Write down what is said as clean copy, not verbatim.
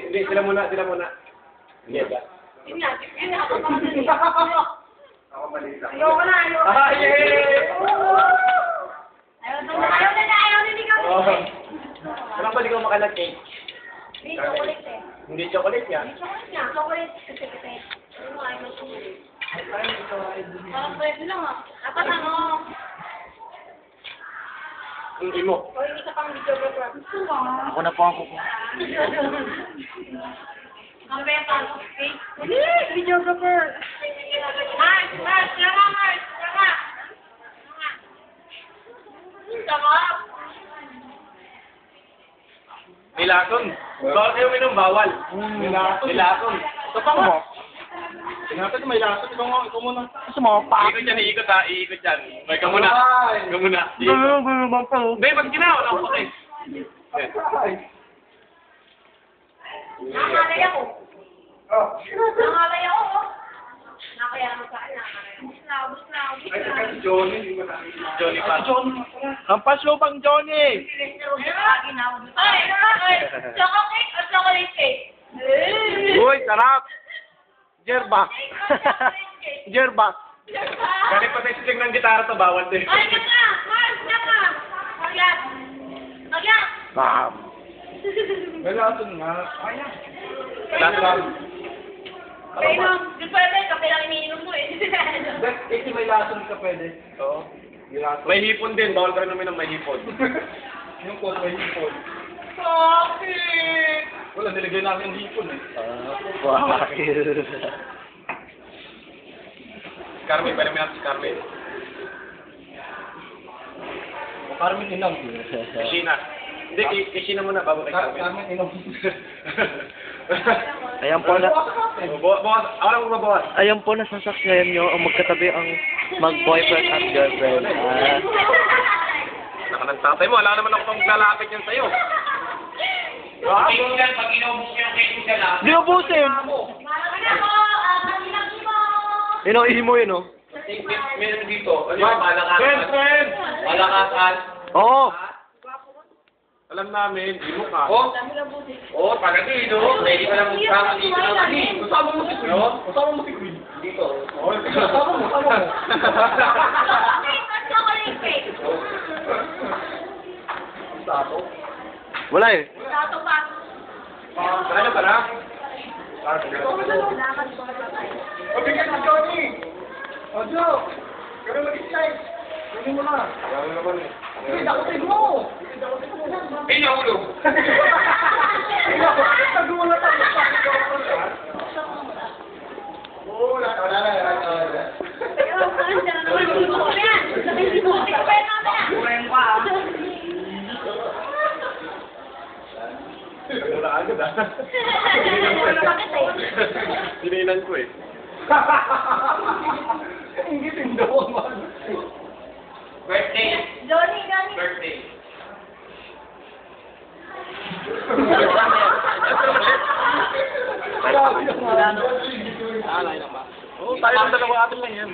Hindi, sila muna. Hindi ba? Yun nga, ako pa mali. Ako mali lang. Ayoko na. Ah, yay! Ayaw na, ikaw. Parang pwede ko makalat cake. Hindi, chocolate eh. Hindi chocolate yan. Hindi chocolate nga, chocolate. Kasi. Ano mo, ayaw chocolate. Parang pwede lang ah. Dapat ano. Hindi mo. O, hindi ka pang videographer. Gusto mo. Ako na po ang kuko. Ang beta, okay? Hindi, videographer. Mars, tama. Tama. May lason. Bawal kayo minum, bawal. May lason. Ito pa mo. Tingnan may lason. Ikaw muna. Gusto mo, pa. Iikot yan. Iikot yan. May ka muna. Ikaw muna. Gulo bang pa. Hindi, pag ginawa lang ako eh. Nangalay ako. Nangalay ako. Nakaya mo sa akin. Ubus na. Johnny pa. Ang paslupang Johnny. Ay, chocolate o chocolate cake? Uy, sarap. Jerba. Jerba. Kahit pa sa string ng gitara to, bawal din. Ay, naka! Mars, naka! Magyat! Bam. May lason nga. Lason. Kainom, di pwede, kape lang iniinom mo eh. Kasi may lason ka pwede. Oo. May hipon din. Bawal ka rin namin ng may hipon. Yung call may hipon. Bakit? Wala, nilagay namin yung hipon eh. Bakit? Carmen, pwede mo natin si Carmen. O Carmen, inom. Kishina. Hindi, Kishina muna bago kay Carmen. Carmen, inom. Ayan po na. Bawas, ako lang magbabawas. Ayan po nasasaksihan nyo ang magkatabi ang mag-boyfriend at girlfriend. Naka ng tatay mo, wala naman ako pang lalapit yan sa'yo. Pag inaubos ko yung cake mo siya lahat. Di ubusin! Malaki ako! Malaki mo! Yun o, ihimo yun o. Meron dito. Ano yung malakasan? Friend! Malakasan. Oo. Alam namin, di mo ka. Oo, taga-dito. Ready ka lang magkama dito ng ani. Kasama mo si Queen. Kasama mo si Queen. Dito. Oo, kasama mo. Chocolate o chocolate cake? Wala eh. Tato pa. Ano ka na? Salamat po. Pabigyan mo, Johnny! O, Jo! Kaya mag-excite! Pwede mo na. Kaya naman eh. Hindi, dakutin mo! Ay, nahulog. Nagawa na tayo. Oo, wala na. Wala agad ah. Hinihilan ko eh. Ingitin daw man. Birthday. Johnny. Birthday. Alay na ba? Oo, tayo ng dalawa atin lang yan.